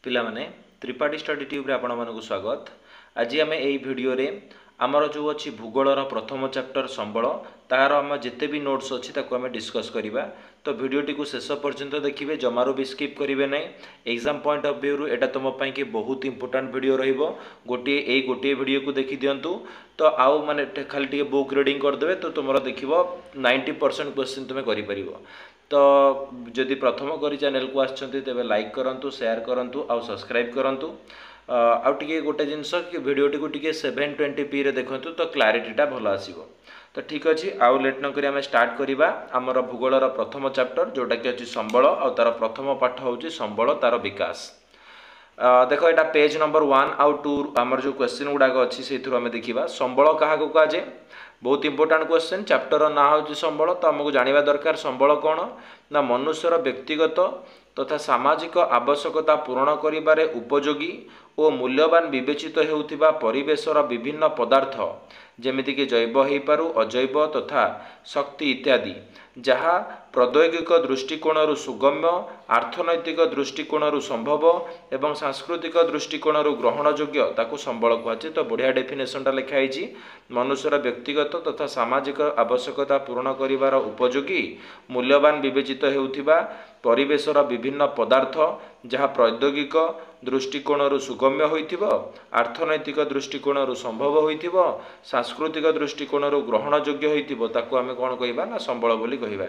पिलामाने Tripathi study tube रे आपण मानकु स्वागत। आज आम यही भिडियो रे आमर जो अच्छी भूगोलर प्रथम चैप्टर संबल तार आम जिते भी नोट्स अच्छी ताको आम डिस्कस करिबा। तो वीडियोटी को शेष पर्यंत देखिए, जमारू भी स्किप करेंगे ना। एग्जाम पॉइंट ऑफ व्यू एटा तुम कि बहुत इंपोर्टेंट वीडियो रहिबो। गोटे वीडियो को देखी दिंतु तो आउ माने खाली टे बुक रीडिंग करदे तो तुम देखिबो 90% क्वेश्चन तुम करि परिबो। तो जदि प्रथम करी चैनल को आछंती तेबे लाइक करंतु, शेयर करंतु आउ सब्सक्राइब करंतु। आउ टिके गोटे जिनस कि वीडियोटी को टिके 720p रे देखंतु तो क्लैरिटीटा भल आसीबो। तो ठीक अच्छे, आउ लेट न करी आम स्टार्ट करिबा आमर भूगोलर प्रथम चैप्टर जोटा कि अछि संबल और तार प्रथम पाठ होउछि संबल तार विकास। देखो एटा पेज नंबर 1 आउ 2 आमर जो क्वेश्चन गुडाक अच्छी से आम देखा संबल क्या कहुए। बहुत इंपोर्टेंट क्वेश्चन, चैप्टर ना हूँ संबल। तो आमको जानवा दरकार संबल कौन ना मनुष्यर व्यक्तिगत तथा सामाजिक आवश्यकता पूरण करिबारे उपयोगी और मूल्यवान विवेचित हेउथिबा परिवेशर विभिन्न पदार्थ जेमितिक जैव हो पारु, अजैव तथा शक्ति इत्यादि जहाँ प्रौद्योगिक दृष्टिकोण सुगम्य, आर्थनैतिक दृष्टिकोण संभव एवं सांस्कृतिक दृष्टिकोण ग्रहणयोग्य ताकू संबल कहुए। तो बढ़िया डेफिनेशनटा लिखाई, मनुष्यर व्यक्तिगत तथा सामाजिक आवश्यकता पूरण करिबार उपयोगी मूल्यवान विवेचित हेउथिबा परिवेशर विभिन्न पदार्थ जहाँ प्रौद्योगिक दृष्टिकोण सुगम्य होइथिबो, आर्थनैतिक दृष्टिकोण संभव होइथिबो, सांस्कृतिक दृष्टिकोण ग्रहणयोग्य होइथिबो ताकू आमे कोन कहिबा ना संबल बोली कहिबा।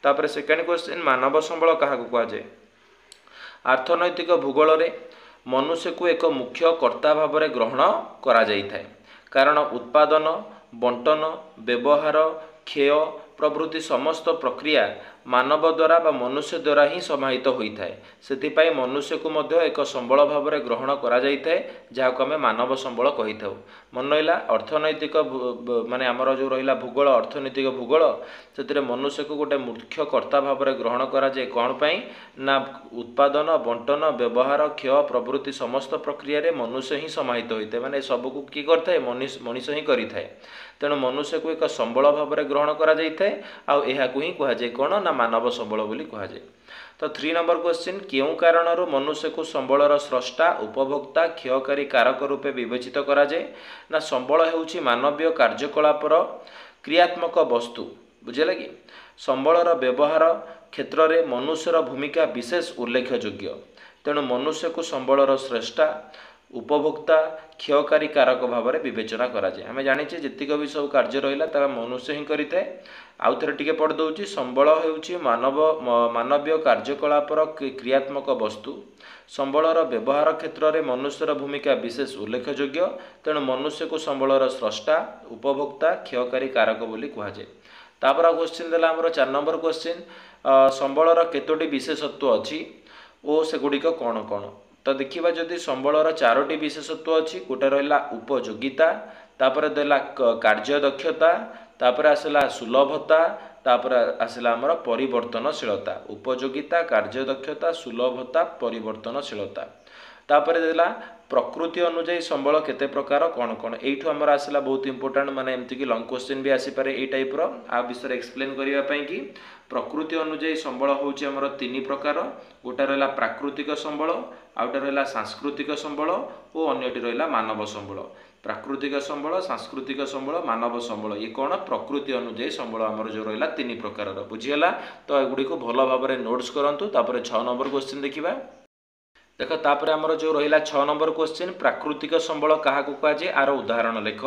तापर सेकेंड क्वेश्चन, मानव संबल काहाकू कहुए। अर्थनैतिक भूगोल रे मनुष्य को एक मुख्य कर्ता भाव में ग्रहण करा जाइथाय, कारण उत्पादन, बंटन, व्यवहार, क्षय प्रभृति समस्त प्रक्रिया मानव द्वारा बा मनुष्य द्वारा ही समाहित होता है। से मनुष्य को मध्य एक संबल भाव में ग्रहण करा जाइथाय जहाको आमे मानव संबल कही था। मन रहा अर्थनैतिक माने आमर जो रहा भूगोल, अर्थनैतिक भूगोल से मनुष्य को गोटे मुख्य कर्ता भाव में ग्रहण करा जाए। कौन पाई ना उत्पादन, बंटन, व्यवहार, क्षय प्रभृति समस्त प्रक्रिया रे मनुष्य ही समाहित होता है। माने सबको किए करता मनुष्य ही करिथाय। तेणु मनुष्य को एक संबल भाव में ग्रहण करा जाइथाय आउ एहाकु ही कहुए कौन ना मानव संबल बोली कहुए। तो 3 नंबर क्वेश्चन, क्यों कारणरू मनुष्य को संबलर स्रष्टा, उपभोक्ता, क्षयकारी कारक रूपे विवेचित करा जाए ना संबल हेउछि मानवीय कार्यकलापर क्रियात्मक वस्तु। बुझे कि संबलर व्यवहार क्षेत्र में मनुष्यर भूमिका विशेष उल्लेखयोग्य। तेणु मनुष्य को संबलर श्रेष्ठा, उपभोक्ता, क्षयकारी कारक भाव में विवेचना करा जाए। आम जाने जीतक भी सब कार्य रहा मनुष्य ही करें। आउ थे टे पढ़ दूँ, संबल हेउछि मानवीय कार्यकलापर क्रियात्मक वस्तु। संबलर व्यवहार क्षेत्र में मनुष्यर भूमिका विशेष उल्लेखयोग्य। तेणु मनुष्य को संबलर स्रष्टा, उपभोक्ता, क्षयकारी कारक बोली कहुए। तापर क्वेश्चन देला हमर 4 नंबर क्वेश्चन, संबलर केतोटी विशेषत्व अच्छी और सेगुड़िक कौन कौन। तो देखा जदि संबलर 4टी विशेषत्व अच्छी, गोटे रहा उपयोगिता, तापर देला कार्यदक्षता, तापर आसला सुलभता, तापर आसला आमर परिवर्तनशीलता। उपयोगिता, कार्यदक्षता, सुलभता, परिवर्तनशीलता। तापर देला प्रकृति अनुଯାयी संबल केते प्रकार कौन कौन। एठू आमर आसला बहुत इंपोर्टेंट, माने एमती कि लॉन्ग क्वेश्चन भी आसी पारे ए टाइप रो आ विषय एक्सप्लेन करिया पई कि प्रकृति अनुଯାयी संबल होउची आमर 3 प्रकार। गोटा रहा प्राकृतिक संबल, आउटा रहा सांस्कृतिक संबल और अन्यटी रहा मानव संबल। प्राकृतिक संबल, सांस्कृतिक संबल, मानव संबल, ये कौन प्रकृति अनुଯାयी संबल आमर जो रहा 3 प्रकार। बुझीगला। तो एगुड़ी को भल भाव में नोट्स करंतु। तापर 6 नंबर क्वेश्चन देखिबा। देख तापर आमर जो रहा 6 नंबर क्वेश्चन, प्राकृतिक संबल क्या कहुए आर उदाहरण लेख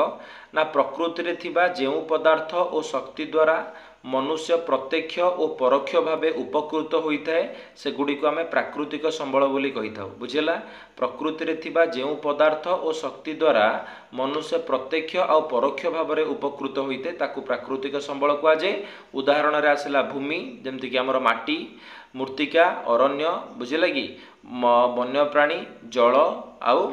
ना प्रकृति रे थिबा जेउ पदार्थ और शक्ति द्वारा मनुष्य प्रत्यक्ष और परोक्ष भाव उपकृत होता है सेगुड़ी को आम प्राकृतिक संबल बोली कही था। बुझेला। प्रकृति रे थिबा जेउ पदार्थ और शक्ति द्वारा मनुष्य प्रत्यक्ष और परोक्ष भाव में उपकृत होता है ताकू प्राकृतिक संबल कहुए। उदाहरण रे आसला भूमि, जमती कि आमर माटी, मृत्तिका, अरण्य, बुझे कि वन्यप्राणी, जल आउ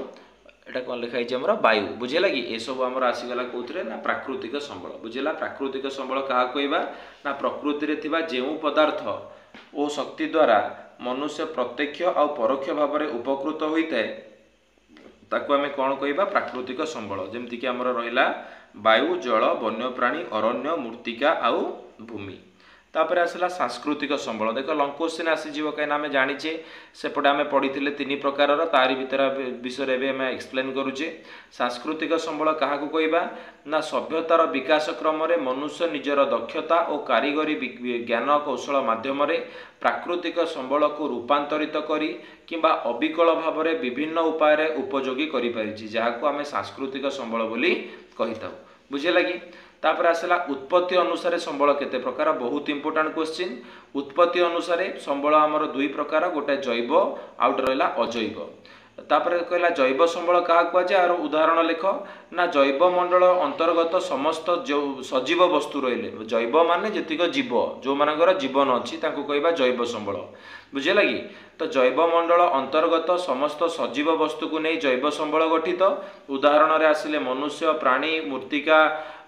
एटा कौन लिखाई आमर वायु। बुझेगा कि ये सब आमर आसीगला कौन ना प्राकृतिक संबल। बुझेगा। प्राकृतिक संबल क्या कहवा ना प्रकृति रे थिबा जेउ पदार्थ और शक्ति द्वारा मनुष्य प्रत्यक्ष और परोक्ष भाव में उपकृत होता है ताकू आमे कौन कहवा प्राकृतिक संबल। जमती कि आमर रहा वायु, जल, वन्यप्राणी, अरण्य, मृत्तिका आउ भूमि। तापर आसला सांस्कृतिक संबल देख लंग क्वेश्चन आसीजिव कहीं आम जाचे सेपटे आम पढ़ी 3 प्रकार तारी भितर विषय में एक्सप्लेन करुचे। सांस्कृतिक संबल क्या कहवा ना सभ्यतार विकास क्रम मनुष्य निजर दक्षता और कारीगरी ज्ञान कौशल माध्यम प्राकृतिक संबल को रूपांतरित करी किंबा अविकल भाव में विभिन्न उपाय उपयोगी करि जहाँ आम सांस्कृतिक संबल बोली कही था बुझे कि तापर आसला उत्पत्ति अनुसार संबल केते प्रकार बहुत इंपोर्टेंट क्वेश्चन। उत्पत्ति अनुसार संबल आमर 2 प्रकार गोटे जैव आउट रहा अजैव। तापर कहला जैव संबल क्या कहुए आर उदाहरण लेख ना जैव मंडल अंतर्गत समस्त जो सजीव वस्तु रही जैव माने जेतिक जीव जो मानकर जीवन अच्छी कहवा जैव संबल बुझे लगी। तो जैव मंडल अंतर्गत समस्त सजीव वस्तु को नहीं जैव संबल गठित। उदाहरण रे आसिले मनुष्य प्राणी मूर्तिका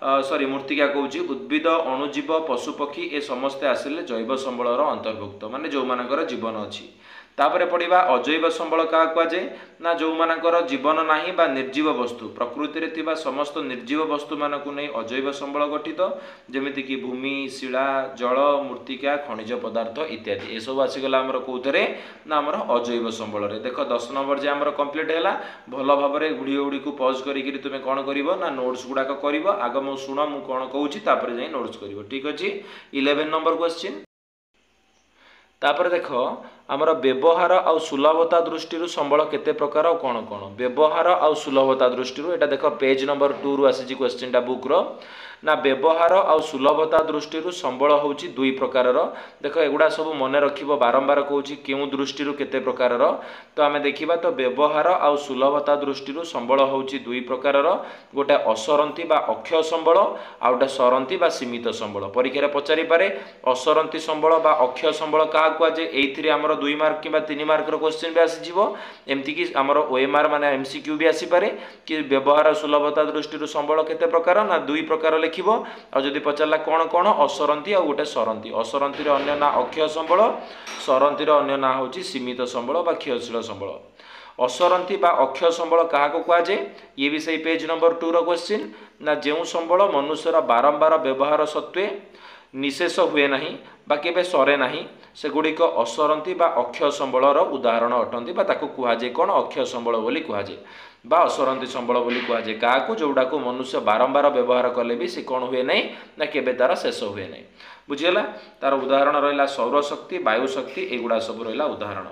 मूर्तिका कहूँ उद्भिद अणुजीव पशुपक्षी ए समस्ते आसिले जैव संबलर अंतर्भुक्त माने जो मानकर जीवन अच्छी। तापर पढ़ा अजैव संबल क्या कहुए ना जो मानकर जीवन नाही बा निर्जीव वस्तु प्रकृति रे थिबा समस्त निर्जीव वस्तु मानक नहीं अजैव संबल गठित जेमिति कि भूमि शिला जल मृत्तिका खनिज पदार्थ इत्यादि ये सब आसीगला आमर कौथरे ना आमर अजैव संबल रे। देख 10 नंबर जे आमर कंप्लीट है भल भाव में वीडियो गुड़ी को पॉज करी तुम कौन कर ना नोट्स गुड़ाक कर आग मु शुण मु कौन कहूँ तापर जाई नोट्स कर ठीक अच्छे। 11 नंबर क्वेश्चन तापर देख आमर व्यवहार आउ सुलभता दृष्टि संबल केते प्रकार कौन कौन व्यवहार आउ सुलभता दृष्टि एटा देख पेज नंबर 2 रु आसी क्वेश्चन टा बुक रो ना व्यवहार आउ सुलभता दृष्टि संबल होची 2 प्रकार देख एगुड़ा सब मन रखिबो बारंबार कहूँ क्यों दृष्टि केते प्रकार तो आम देखा तो व्यवहार आउ सुलभता दृष्टि संबल होची 2 प्रकार गोटे असरंती बा अक्षय संबल आ गोटे सरंती बा सीमित संबल परीक्षा पचारि पारे असरंती संबल बा अक्षय संबल क्या कहुए एइथिरे आमर 2 मार्क कि 3 मार्क क्वेश्चन भी आसीजिवो एमती कि आमर ओएमआर माने एमसीक्यू भी आसीपारे कि व्यवहार सुलभता दृष्टि संबल केते प्रकार ना 2 प्रकार लिखिबो आ जदि पचारला कौन कौन असरंती आ गोटे सरंती असरंती रे अन्य ना अक्षय संबल सरंती रे अन्य ना होची सीमित संबल बा क्षयशील संबल। असरंती बा अक्षय संबल क्या कहुए ये भी सही पेज नंबर 2 रो क्वेश्चन ना जो संबल मनुष्यर बारंबार व्यवहार सत्वे निशेष हुए नहीं बा केबे सरे नहीं सेगुड़िक असरंती बा अक्षय संबलर उदाहरण अटंती बा ताकू कुहाजे कौन अक्षय संबल बोली कुहाजे बा असरंती संबल बोली कुहाजे क्या जोड़ा को मनुष्य बारंबार व्यवहार कले भी से कौन हुए नहीं ना केबे तार शेष हुए नहीं बुझीगला। तार उदाहरण रहा सौरशक्ति वायु शक्ति एगुड़ा सब रहा उदाहरण।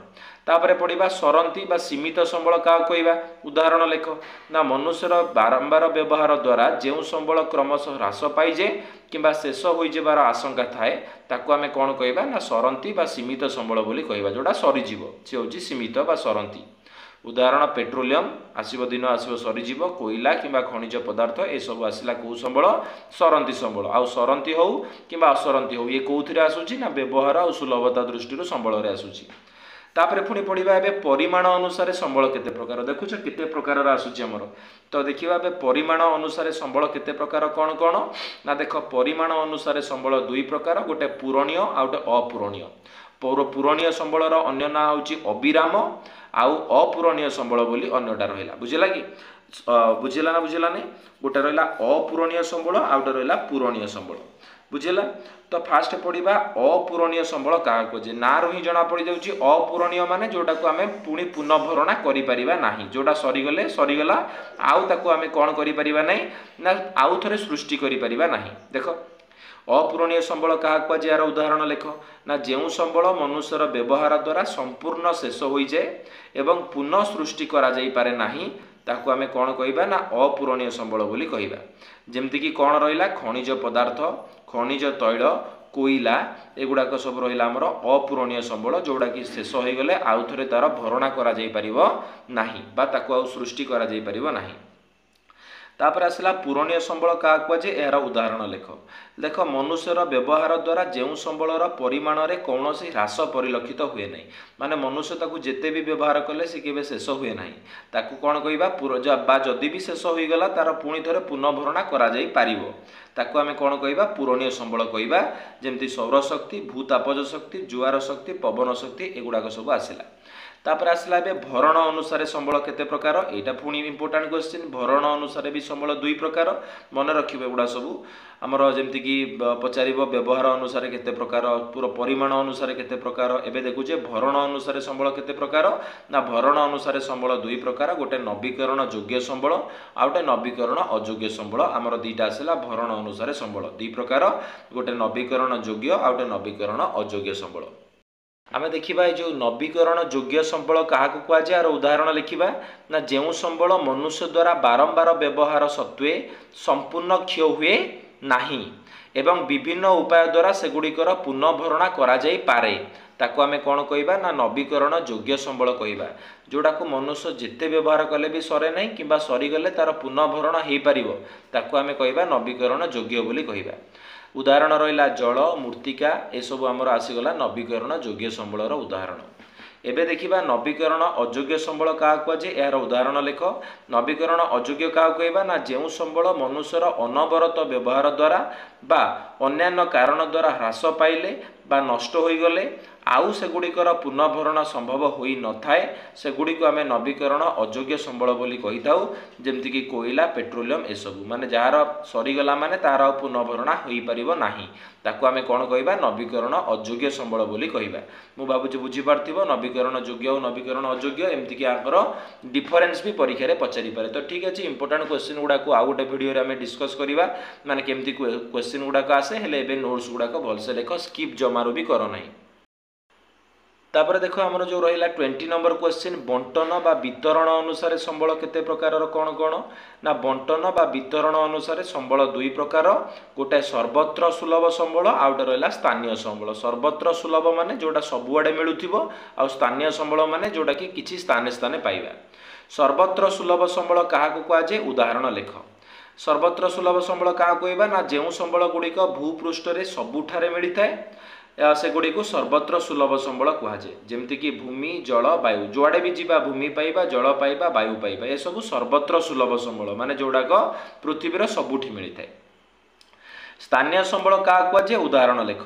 तापर पढ़ा सरंती बा सीमित संबल क्या कहवा उदाहरण लेख ना मनुष्यर बारंबार व्यवहार द्वारा जो संबल क्रमशः ह्रास पाइजे किंबा शेष हो जबार आशंका थाए ताकू आमे कौन कहवा ना सरंती बा सीमित संबल बोली कहवा जोड़ा सरीजीव से हूँ सीमित बा सरंती। उदाहरण पेट्रोलियम आसब दिन आसब सरीजीव कोयला किंबा खनिज पदार्थ ए सब आसला कौ संबल सरंती संबल आउ सरंती हो कि असरंती हो ये कौन आसूची ना व्यवहार और सुलभता दृष्टि संबल आसूची। तापर पुणी पढ़ा ए परिमाण अनुसार संबल केते प्रकार देखुच केते प्रकार आसूची आमर तो देखा ए परिमाण अनुसार संबल केते प्रकार कौन कौन ना देख परिमाण अनुसार संबल 2 प्रकार गोटे पूरणीय आ गोटे अपूरणीय। पूरणीय संबलर अन्य ना होची अविराम आउ अपूरणीय संबल बोली अन्यटा रहा बुझेगा कि बुझेगा ना बुझेगा नहीं गोटे रहा अपूरणीय संबल आ गोटे रहा पूरणीय संबल बुझेगा। तो फास्ट पढ़ा अपूरणीय संबल क्या कहे ना ही जना पड़ जाऊँगी अपूरणीय माने जोटा को आम पुणी पुनर्भरणा करें जोटा सरीगले सरीगला आउ ताकू आम कौन करें ना आउ थे सृष्टि करें ना। देख अपूरणीय संबल क्या कहुए यार उदाहरण लेख ना जो संबल मनुष्यर व्यवहार द्वारा संपूर्ण शेष हो जाए एवं पुनः सृष्टि करा जाई पारे नाही ताकू आमे कौन कहबा ना अपूरणीय संबल बोली कहबा। जेमती कि कौन रहिला खनिज पदार्थ खनिज तैल कोयला एगुड़ाक सब रहा आमर अपूरणीय संबल जोड़ा कि शेष हो गले आउ थे तार भरणा करा जाई परिबो नाही बा ताकू आउ सृष्टि करा जाई परिबो नाही। तापर आसला पूरणीय संबल क्या कहुए यार उदाहरण लेख देख मनुष्यर व्यवहार द्वारा जो संबलर परिमाण में कौन ह्रास परिलक्षित हुए नहीं माने मनुष्य ताकू जेते भी व्यवहार कले से केबे शेष हुए नहीं ताकू कौन कहबा जदि भी शेष हो गला तार पुणी थे पुनर्भरणा करा जाई पारिबो ताकू आमे कौन कहबा पूरणीय संबल कहबा। जेमती सौरशक्ति भूतापज शक्ति जुआर शक्ति पवन शक्ति एगुड़ाक सब आसला। तापर आसला बे भरण अनुसार संबल केते प्रकार एटा पुणी इंपोर्टेंट क्वेश्चन भरण अनुसार भी संबल दुई प्रकार मन रखिबे गुडा सब आमर जेमति कि पचारिबो व्यवहार अनुसार केते प्रकार पूरा परिमाण अनुसार केते प्रकार एबे देखुचे भरण अनुसार संबल केते प्रकार ना भरण अनुसार संबल दुई प्रकार गोटे नवीकरण योग्य संबल आ गोटे नवीकरण अयोग्य संबल आमर दुईटा आसला भरण अनुसार संबल दुई प्रकार गोटे नवीकरण योग्य आ गोटे नवीकरण अयोग्य संबल आमे देखिबा जो नवीकरण योग्य संबल क्या कहुए यार उदाहरण लिखिबा ना जो संबल मनुष्य द्वारा बारंबार व्यवहार सत्वे संपूर्ण क्षय हुए नाही एवं विभिन्न उपाय द्वारा सेगुड़िकर पुनर्भरणा करा जाई पारे ताको आमे कौन कहबा ना नवीकरण योग्य संबल कहबा जोड़ा को मनुष्य जिते व्यवहार कले भी सरे नहीं किंबा सरीगले तार पुनर्भरण हो पारिबो ताको आमे कहबा नवीकरण योग्य बोली कहबा उदाहरण रहा जल मूर्तिका एसबू आमर आसीगला नवीकरण योग्य संबलर उदाहरण एबे देखिबा नवीकरण अयोग्य संबल क्या कहुए यार उदाहरण लेख नवीकरण अयोग्य क्या कहबा ना जो संबल मनुष्यर अनवरत व्यवहार द्वारा बा अन्यान्य कारण द्वारा ह्रास पाइले बा नष्ट हो गले आउ सेगुड़िकर पुनर्भरण संभव हो न थाए सेगुड़ी आम नवीकरण अयोग्य संबल बोली कही था जमती कि कोयला पेट्रोलियम एसबू माने जार सरीगला माने तार पुनर्भरणा हो पारिबो नाही ताको आमे कौन कहबा नवीकरण अयोग्य संबल बोली कहबा मु भाबुची बुझी पारथिबो नवीकरण योग्य और नवीकरण अयोग्य एमती कि आंकर डिफरेंस भी परीक्षा रे पचारि पारे तो ठीक अछि इंपोर्टेंट क्वेश्चन गुडा को आउ गोटे वीडियो रे आमे डिस्कस करिबा माने केमती क्वेश्चन गुडा को आसे हेले एबे नोट्स गुडा को भलसे लेख स्किप जमारो भी करो नाही तापर देखो आमर जो रहा 20 नंबर क्वेश्चन बंटन बा वितरण अनुसार संबल केते प्रकार कौन कौन ना बंटन बा वितरण अनुसार संबल दुई प्रकार गोटे सर्वत्र सुलभ संबल आ गोटे रहा स्थानीय संबल सर्वत्र सुलभ माने जोटा सबुआडे मिलुथिबो आ स्थानीय संबल माने जोटा कि किछि स्थाने स्थाने पाइबा सर्वत्र सुलभ संबल क्या कहुए उदाहरण लेख सर्वत्र सुलभ संबल क्या कहबा ना जो संबल गुड़िक भूपृष्ठ रे सबुठारे मिलता है सेगुड़ी को सर्वत्र सुलभ संबल कहुए जमती कि भूमि जल वायु जुआड़े भी जीवा भूमि पाइबा जल पाइबा वायु पाइबा ये सब सर्वत्र सुलभ संबल माने जोड़ाक पृथ्वीर सबुठी मिलता है स्थानीय संबल क्या कहुए उदाहरण लेख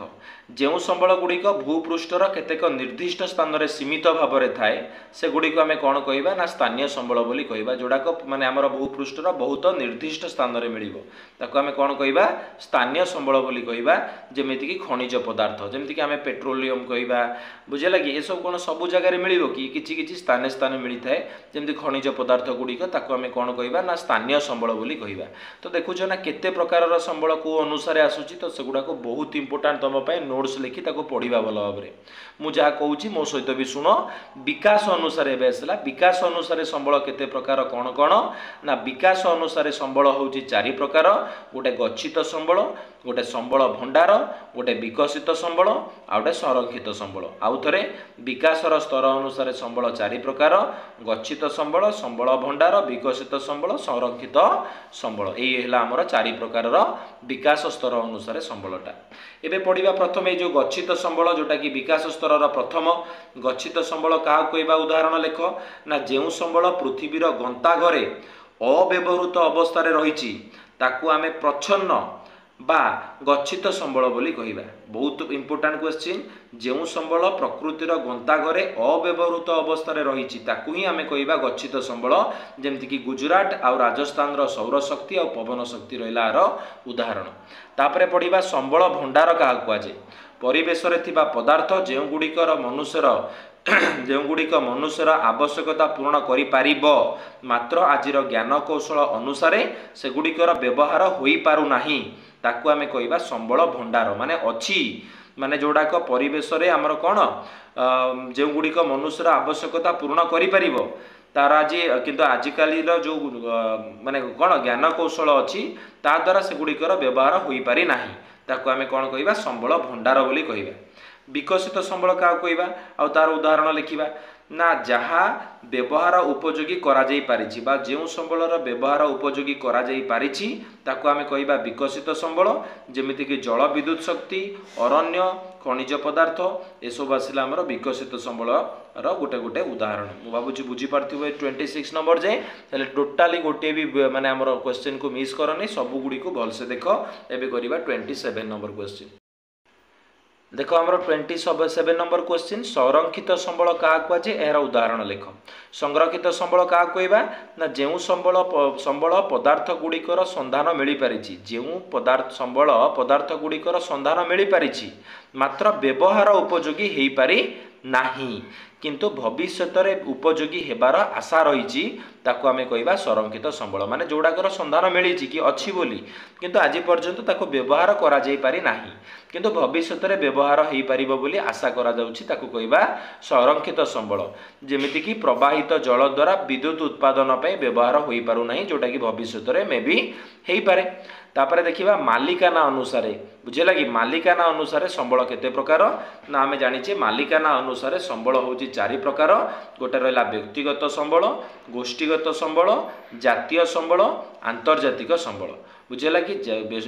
जो संबल गुड़िक भूपृष्ठर केतेक निर्दिष्ट स्थान में सीमित भाव में थाए से गुड़िक आम कौन कहबा ना स्थानीय संबल बोली कहबा जोड़ाक माने आमर भूपृष्ठर बहुत निर्दिष्ट स्थान में मिलिबो ताको आम कौन कहबा स्थानीय संबल बोली कहबा जेमिति कि खनिज पदार्थ जेमिति कि आम पेट्रोलियम कहबा बुझे लगी ये सब कौन सब जगह मिलिबो कि किछि किछि स्थाने स्थाने मिलता है जेमिति खनिज पदार्थ गुड़िक ताको आम कौन कहबा ना स्थानीय संबल बोली कहबा तो देखुछ ना केते प्रकार संबल को अनुसार आसुची तो सेगुड़ा को बहुत इंपोर्टेंट तुम नोट्स लिखि ताको पढ़िबा भल भाव में मु जहाँ कहूँ मो सहित भी शुण विकास अनुसार एसला विकास अनुसार संबल केते प्रकार कौन कौन ना विकास अनुसार संबल होउची चारि प्रकार गोटे गच्छित संबल गोटे संबल भंडार गोटे विकसित संबल आ गोटे संरक्षित संबल आउ थे विकासर स्तर अनुसार संबल चारि प्रकार गच्छित संबल संबल भंडार विकसित संबल संरक्षित संबल यही आमर चारि प्रकार विकास स्तर अनुसार संबलटा एबे पढ़िबा प्रथम ये जो गच्छित संबल जोटा कि विकास स्तर प्रथम गच्छित संबल क्या कहबा उदाहरण लेख ना जो संबल पृथ्वीर गंताघरे अव्यवहृत अवस्था रही ताकू आमे प्रच्छन्न बा गच्छित संबल बोली कहबा बहुत इंपोर्टेंट क्वेश्चन जो संबल प्रकृतिर गंताघरे अव्यवहृत अवस्था रही ताकू ही आमे कहबा गच्छित संबल जेमति कि गुजरात आ राजस्थान रो सौर शक्ति और पवन शक्ति रहिला आर उदाहरण तापरे पढ़िबा संबल भंडार क्या कहुए परिवेश रे थिबा पदार्थ जो गुड़िकर मनुष्यर जो गुड़िक मनुष्यर आवश्यकता पूर्ण करि पारिबो मात्र आजिर ज्ञान कौशल अनुसार से गुड़िकर व्यवहार होई पारु नाही ताकू आमे कहबा संबल भंडार माने अच्छी माने जोड़ाक परिवेश रे आमर कौन जो गुड़िक मनुष्यर आवश्यकता पूर्ण करि पारिबो तार आज किंतु आजिकाली जो माने कौन ज्ञान कौशल अच्छी ता द्वारा से गुड़िकर व्यवहार होई पारि नाही ताकू आमे कौन कहबा संबल भंडार बोली कहबा विकसित संबल क्या कहबा आ तार उदाहरण लिखिबा ना जहाँ व्यवहार उपयोगी करा जाई पारिछि बा जो संबलर व्यवहार उपयोगी करा जाई पारिछि ताकू आमे कहबा विकसित संबल जेमिति कि जल विद्युत शक्ति अरण्य खनिज पदार्थ ए सब आसिला हमर विकसित संबल रो गोटे गोटे उदाहरण मु भाबुछि बुझी पारथिबो 26 नंबर जे हेले टोटाली गोटे भी माने हमर क्वेश्चन को मिस करनी सब गुडी को भलसे देखो एबे करिबा 27 नंबर क्वेश्चन देख आम 27 नंबर क्वेश्चन संरक्षित संबल क्या कहुए यार उदाहरण लिख। संरक्षित संबल क्या कहवा ना जो संबल पदार्थ गुड़िकर संधान मिल पारी जो संबल पदार्थ गुड़िकर संधान मिल पारी मात्र व्यवहार उपयोगी हो पारि नाही किंतु भविष्य में उपयोगी हेबार आशा रही ताकू आमे कहवा संरक्षित संबल माने जोड़ाकर संधान मिली कि अच्छी बोली किंतु आज पर्यंत ताकू व्यवहार करा जाई पारि नाही किंतु भविष्य में व्यवहार हो पार बोली आशा करा जाउछि ताकू कहवा संरक्षित संबल जेमिति कि प्रवाहित जल द्वारा विद्युत उत्पादन पे व्यवहार हो पारु नाही जोटा कि भविष्य में मे भी हो पारे। तापर देखिबा मालिकाना अनुसार बुझेला कि मालिकाना अनुसार संबल केते प्रकार ना आमे जानिछे मालिकाना अनुसार संबल होची 4 प्रकार। गोटे रहिला व्यक्तिगत संबल, गोष्ठीगत संबल, जातीय संबल, आंतर्जातिक संबल। बुझेला कि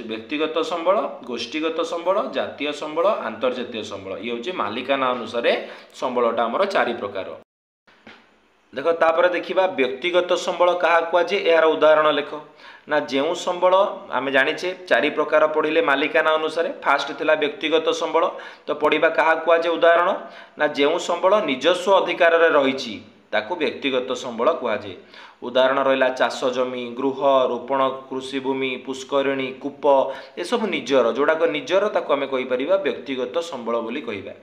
व्यक्तिगत संबल, गोष्ठीगत संबल, जातीय संबल, आंतर्जातीय संबल ये होची मालिकाना अनुसार संबलटा हमर 4 प्रकार। देख तापर देखिबा व्यक्तिगत संबल क्या कहुए यार उदाहरण लिख ना जो संबल आम जाचे 4 प्रकार पढ़ले मालिकाना अनुसार फास्ट थिला व्यक्तिगत संबल तो पढ़ा क्या कहुए उदाहरण ना जो संबल निजस्व अधिकार रही ताकू व्यक्तिगत संबल कहुए। उदाहरण रहा चाष जमी, गृह, रोपण कृषिभूमि, पुष्करिणी, कूप ये सब निजर जोड़ाक निजर ताकू आम कहीपर व्यक्तिगत संबल बोली कहबा।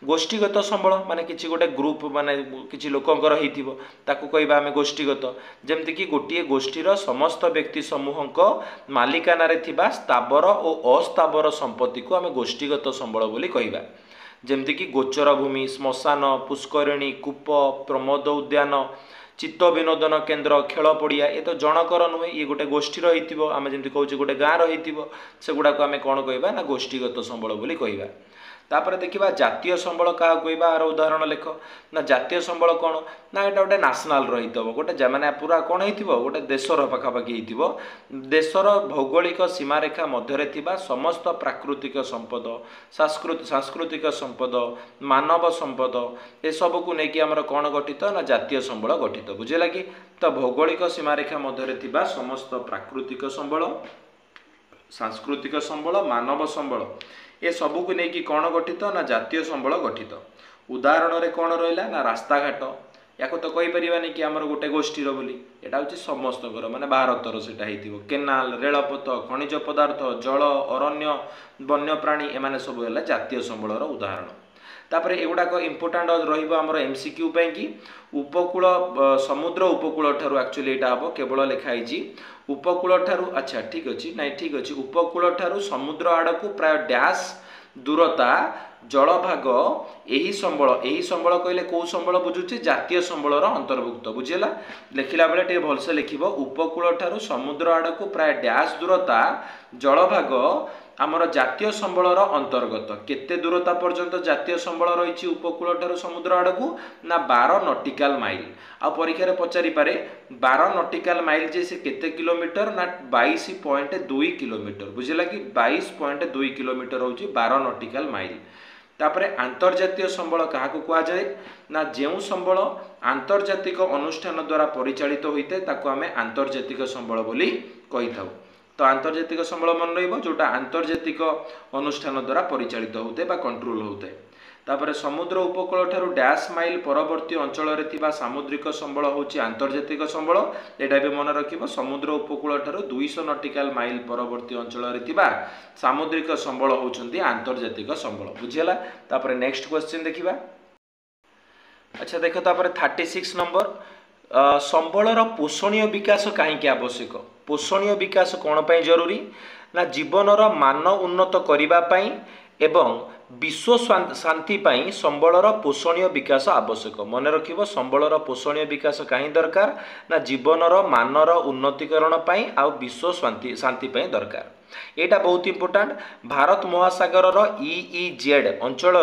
गोष्ठीगत संबल माने किसी गोटे ग्रुप माने किसी लोकंकर होइथिबो ताकू कहबा आम गोष्ठीगत जेमति कि गोटे गोष्ठीर समस्त व्यक्ति समूहक मालिकाना रे थिबा स्थावर और अस्थावर संपत्ति को आम गोष्ठीगत संबल बोली कहबा। जेमति कि गोचर भूमि, श्मशान, पुष्करिणी, कूप, प्रमोद उद्यान, चित्त विनोदन केन्द्र, खेल पड़िया ये तो जनकर नुहे ये गोटे गोष्ठी रही आम जमी कहूँ गोटे गाँ रही से गुड़ाक आम कौन कहबा ना गोष्ठीगत संबल बोली कहबा। तापर देखिबा जातीय संबल क्या कहबा आर उदाहरण लिख ना जातीय संबल कौन ना एटा गोटे नेशनल रही गोटे माने पूरा कौन हो गोटे देशर पाखापाखि हो देशर भौगोलिक सीमारेखा मध्य थिबा समस्त प्राकृतिक संपद, सांस्कृतिक संपद, मानव संपद ए सब को लेकिन आमर कौन गठित ना जातीय संबल गठित। बुझे लगी तो भौगोलिक सीमारेखा मध्य थिबा समस्त प्राकृतिक संबल, सांस्कृतिक संबल, मानव संबल ये सबू को लेकिन कौन गठित ना जातीय संबल गठित। उदाहरण रे कौन रहा ना रास्ता घाट या तो कहीपर कि आमर गोटे गोष्ठीर बोली यहाँ हूँ समस्त माने भारतर से केनाल, रेलपथ, खनिज पदार्थ, जल, अरण्य, वन्यप्राणी एमाने सब है जातीय संबलर उदाहरण। तापर एगुड़ाक इम्पोर्टाट रमर एमसीक्यू कि उपकूल समुद्र उपकूल ठारू एक्चुअली यहाँ हम केवल लिखाई उपकूल ठारू अच्छा ठीक अच्छे ना ठीक अच्छे उपकूल ठारू समुद्र आड़ को प्राय डैश दूरता जलभाग यही संबल कहले कौ संबल बुझुचे जातीय संबलर अंतर्भुक्त। बुझेला लिखला बेले टे भलसे लिखिब उपकूल ठारू समुद्र आड़ को प्राय डैश दूरता जलभाग आमर जातीय संबलर अंतर्गत केते दूरता पर्यंत जातीय संबल रही उपकूल ठारू समुद्र आड़ को ना 12 नॉटिकल माइल। आ परीक्षा पचारि पारे 12 नॉटिकल माइल जे से केते किलोमीटर ना 22.2 किलोमीटर। बुझेला कि 22.2 किलोमीटर होची 12 नॉटिकल माइल। तापरे आंतर्जातीय संबल क्या कह जाए ना जो संबल आंतर्जातिक अनुष्ठान द्वारा परिचालित होते हैं आम आंतर्जातिक संबल बोली कही था। तो आंतर्जातिक संबल मन रहा जोटा आंतर्जातिक अनुष्ठान द्वारा परिचालित होते बा कंट्रोल होते। तापर समुद्र उपकूल ठारू डैश माइल परवर्ती अंचल रे सामुद्रिक संबल होची आंतर्जातिक संबल। एटा भी मन रखिबो समुद्र उपकूल ठारू 200 नॉटिकल माइल परवर्ती अंचल रे सामुद्रिक संबल होचंती आंतर्जातिक संबल। बुझियला तापर नेक्स्ट क्वेश्चन देखिबा। अच्छा देखो तापर 36 नंबर संबलर पोषणीय विकास कहीं आवश्यक। पोषणीय विकास कौन पाई जरूरी ना जीवनर मान उन्नत करिबा पाई एवं विश्व शांति पाई संबलर पोषणीय विकास आवश्यक। मन रखिबो संबलर पोषणीय विकास कहीं दरकार ना जीवनर मानर उन्नतिकरण पाई आ विश्व शांति पाई दरकार। एटा बहुत इंपोर्टेंट। भारत महासागर EEZ अंचल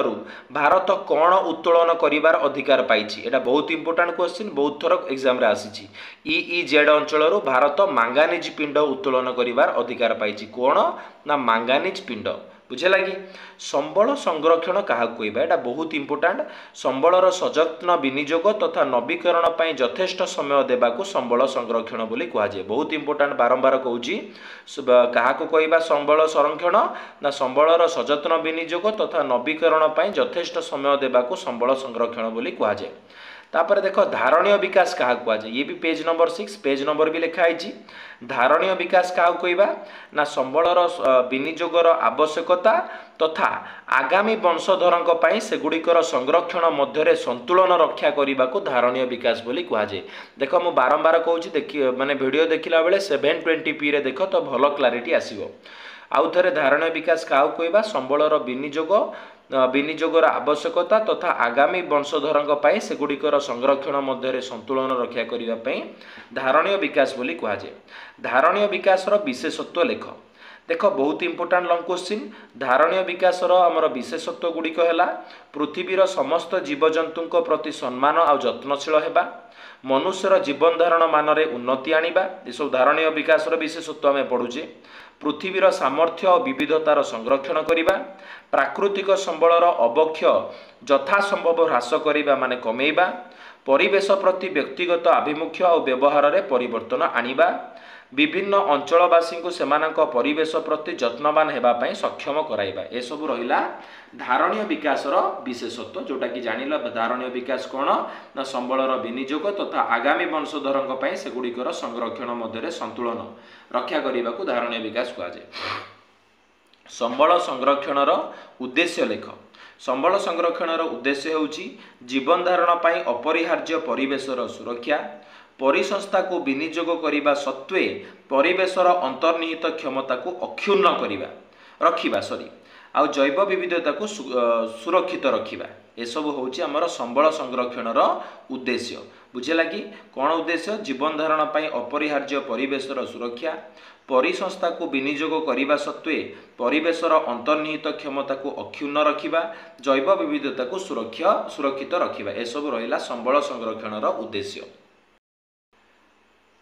भारत कौन उत्तोलन करिवार अधिकार पाइछि एटा बहुत इंपोर्टेंट क्वेश्चन बहुत थर एग्जाम रे आसीछि। EEZ अंचल भारत मांगानिज पिंड उत्तोलन करिवार अधिकार पाइछि कौन ना मांगानिज पिंड। बुझेगा कि संबल संरक्षण क्या कहबा एटा बहुत इंपोर्टाट संबलर सजत्न विनियोग तथा नवीकरण पर यथेष्ट समय देवाक संबल संरक्षण बोली कहुए बहुत इंपोर्टाट बारंबार कहूँ क्या कहबा संबल संरक्षण ना संबलर सजत्न विनियोग तथा नवीकरण पर यथेष्ट समय देवाक संबल संरक्षण बोली कहुए तापर देख धारणीय विकास क्या कहुए ये भी पेज नंबर 6 पेज नंबर भी लिखाई धारणीय विकास क्या कहबा ना संबलर विनियोगर आवश्यकता तथा आगामी वंशधर सेगुड़िकर संरक्षण मध्य संतुलन रक्षा करने को धारणीय विकास बोली कहुए देख मु बारंबार कहूँ देखिए माने वीडियो देखला बेले 720p रे देख तो भल क्लारिटी आसीबो आउ थे धारणीय विकास क्या कहबा संबलर विनियोगर आवश्यकता तथा आगामी वंशधर सेगुड़िकर संरक्षण मध्य संतुलन रक्षा करने धारणीय विकास बोली कहुए धारणीय विकास विशेषत्व लेख देख बहुत इंपोर्टाट लंग क्वेश्चन धारणीय विकास आमर विशेषत्व गुड़िक है पृथ्वीर समस्त जीवजंतु प्रति सम्मान आ जत्नशील होगा मनुष्यर जीवन धारण मान उन्नति आनिबा ये सब धारणीय विकास विशेषत्व आम पढ़ुचे पृथ्वीर सामर्थ्य और विविधतार संरक्षण करने प्राकृतिक संबलर अवक्षय यथासंभव ह्रास करने माने कमेइबा परिवेश प्रति व्यक्तिगत आभिमुख्य और व्यवहार में परिवर्तन आनिबा विभिन्न अंचलवासी को सेमानक परिवेश प्रति जत्नवान होगापी सक्षम कराइबा ए सब रहिला धारणीय विकास विशेषत्व जोटा कि जानिल धारणीय विकास कौन ना संबलर विनियोग तथा आगामी वंशधर सेगुड़िकर संरक्षण मध्य संतुलन रक्षा करने को धारणीय विकास कहुए संबल संरक्षणर उद्देश्य लेख संबल संरक्षणर उद्देश्य होउची जीवन धारण पाई अपरिहार्य परिवेशर सुरक्षा परिसंस्था को विनियोग करने सत्वे परिवेशर अंतर्निहित क्षमता को अक्षुण्ण करवा रखिबा आउ जैव विविधता को सुरक्षित रखिबा ए सब होउची हमर संबल संरक्षणर उद्देश्य बुझेला कि कौन उद्देश्य जीवन धारण पाई अपरिहार्य परिवेशर सुरक्षा परिसंस्था को विनियोग करने सत्वे परिवेशर अंतर्निहित क्षमता को अक्षुण्ण रखिबा जैव विविधता को सुरक्षित रखिबा ए सब रहिला संबल संरक्षणर उद्देश्य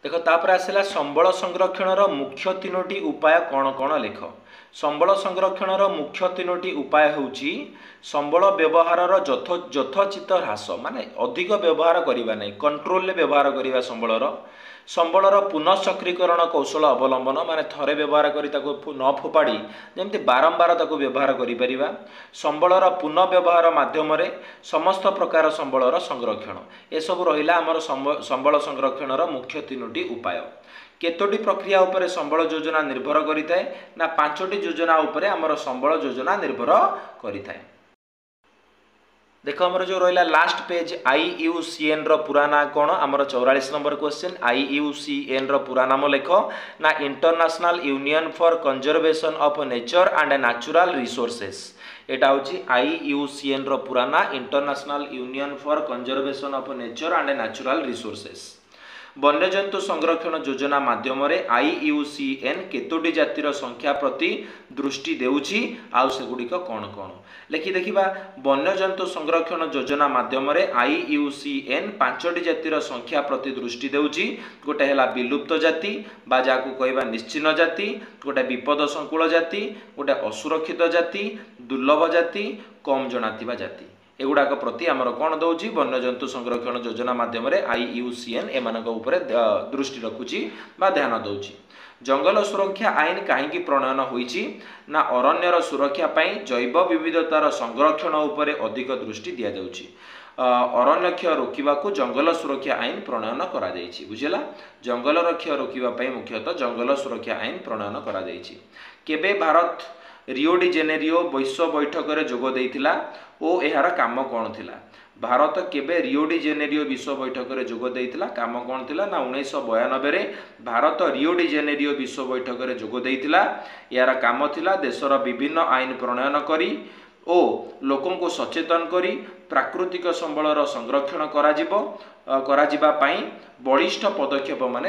देख तापर आसला संबल संरक्षणर मुख्य तीनोटी उपाय कौन कौन लेख संबल संरक्षणर मुख्य तीनोटी उपाय होउची संबल व्यवहारर यथोचित ह्रास माने अधिक व्यवहार करबा नहीं कंट्रोल ले व्यवहार करबा संबलर पुनःचक्रीकरण कौशल अवलंबन माने थरे व्यवहार करी ताको न फोपाड़ी जेमती बारंबार ताको व्यवहार करि परिबा संबलर पुनः व्यवहार माध्यम समस्त प्रकार संबलर संरक्षण ए सब रहिला हमर संबल संरक्षणर मुख्य तीनोटी उपाय केतोटी प्रक्रिया उपरे संबल योजना निर्भर करिथाय ना पांचोटी योजना उपरे हमर संबल योजना निर्भर करिथाय देख आमर जो रहा लास्ट पेज IUCN पूरा ना कौन आमर 44 नंबर क्वेश्चन IUCN पूरा नाम लेख ना International Union for Conservation of Nature and Natural Resources एटा होची IUCN पूरा ना International Union for Conservation of Nature and Natural Resources वन्यजंतु संरक्षण योजना माध्यम IUCN केतोटी जातिर संख्या प्रति दृष्टि देउछि आउ सेगुड़िक कौन कौन लेखि देखिबा वन्यजंतु संरक्षण योजना माध्यम IUCN पांचटी जातिर संख्या प्रति दृष्टि देउछि गोटे हैला विलुप्त जाति बा जाकु कहबा निश्चिन्न जाति गोटे विपद संकुल जाति गोटे असुरक्षित जाति दुर्लभ जाति कम जनाथिबा जाति एगुड़ाक प्रति आमर कौन दौर वन्यजंतु संरक्षण योजना माध्यम IUCN एमानक उपरे दृष्टि रखुची बा ध्यान दौची जंगल सुरक्षा आईन कहीं प्रणयन होईची ना अरण्यर सुरक्षा पाई जैव विविधतार संरक्षण उपरे अधिक दृष्टि दिया जाउची अरण्य क्षय रोकवा को जंगल सुरक्षा आईन प्रणयन करा जायछि बुझेला जंगल क्षय रोकवा पाई मुख्यतः जंगल सुरक्षा आईन प्रणयन करा जायछि केबे भारत रियो डी जेनेरियो विश्व बैठक में जोग देइथिला ओ एहार काम कौन थिला भारत केबे रियो डी जेनेरियो विश्व बैठक में जोग देइथिला काम कौन थिला ना 1992 रे भारत रियो डी जेनेरियो विश्व बैठक में जोग देइथिला यार काम थिला देशर विभिन्न आईन प्रणयन करी ओ लोकों को सचेतन करी प्राकृतिक संबलर संरक्षण करा जिवो କରାଯିବା ପାଇଁ बलिष्ठ पदक्षेप मान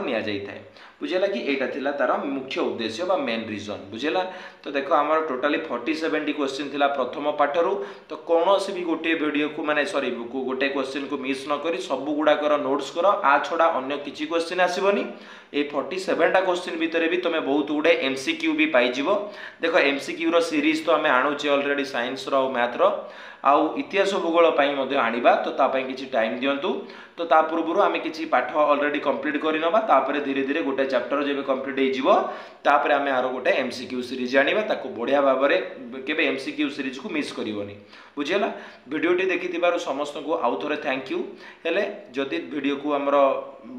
नि जाए बुझेगा कि यहाँ थिला तार मुख्य उद्देश्य बा मेन रीजन बुझेगा। तो देखो आम टोटाली 47 क्वेश्चन थिला प्रथम पाठर तो कौन भी गोटे वीडियो को माने सॉरी गोटे क्वेश्चन को मिस न करी सब गुड़ाकर नोट्स कर आ छड़ा अन्य किसी क्वेश्चन आसबनी ये 47टा क्वेश्चन भितर भी तुम बहुत गुड़े एमसीक्यू भी पाइज। देखो एमसीक्यू रो सीरीज तो आम आणुचे ऑलरेडी साइंस रो मैथ रो आउ इतिहास भूगोल आनिबा तो तापाई किछि टाइम दियंतु। तो ता पूर्व आम किछि पाठ ऑलरेडी कंप्लीट करिनबा तापरे धीरे धीरे गोटे चैप्टर जेबे कंप्लीट होइजिवो तापरे आम आरो गोटे एमसीक्यू सीरीज आनिबा ताको बढ़िया भाबरे केबे एमसीक्यू सीरीज को मिस करिवोनी बुझियला। वीडियोटी देखिथिबारु समस्त को आउ थोरे थैंक यू। हेले जदि वीडियो को हमर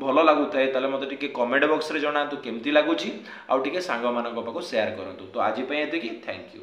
भलो लागुथाय ताले मते टिके कमेंट बॉक्स रे जणातु केमती लागुछि आउ टिके सांग मानक पाको शेयर करंतु। तो आज पय एतिकी थैंक यू।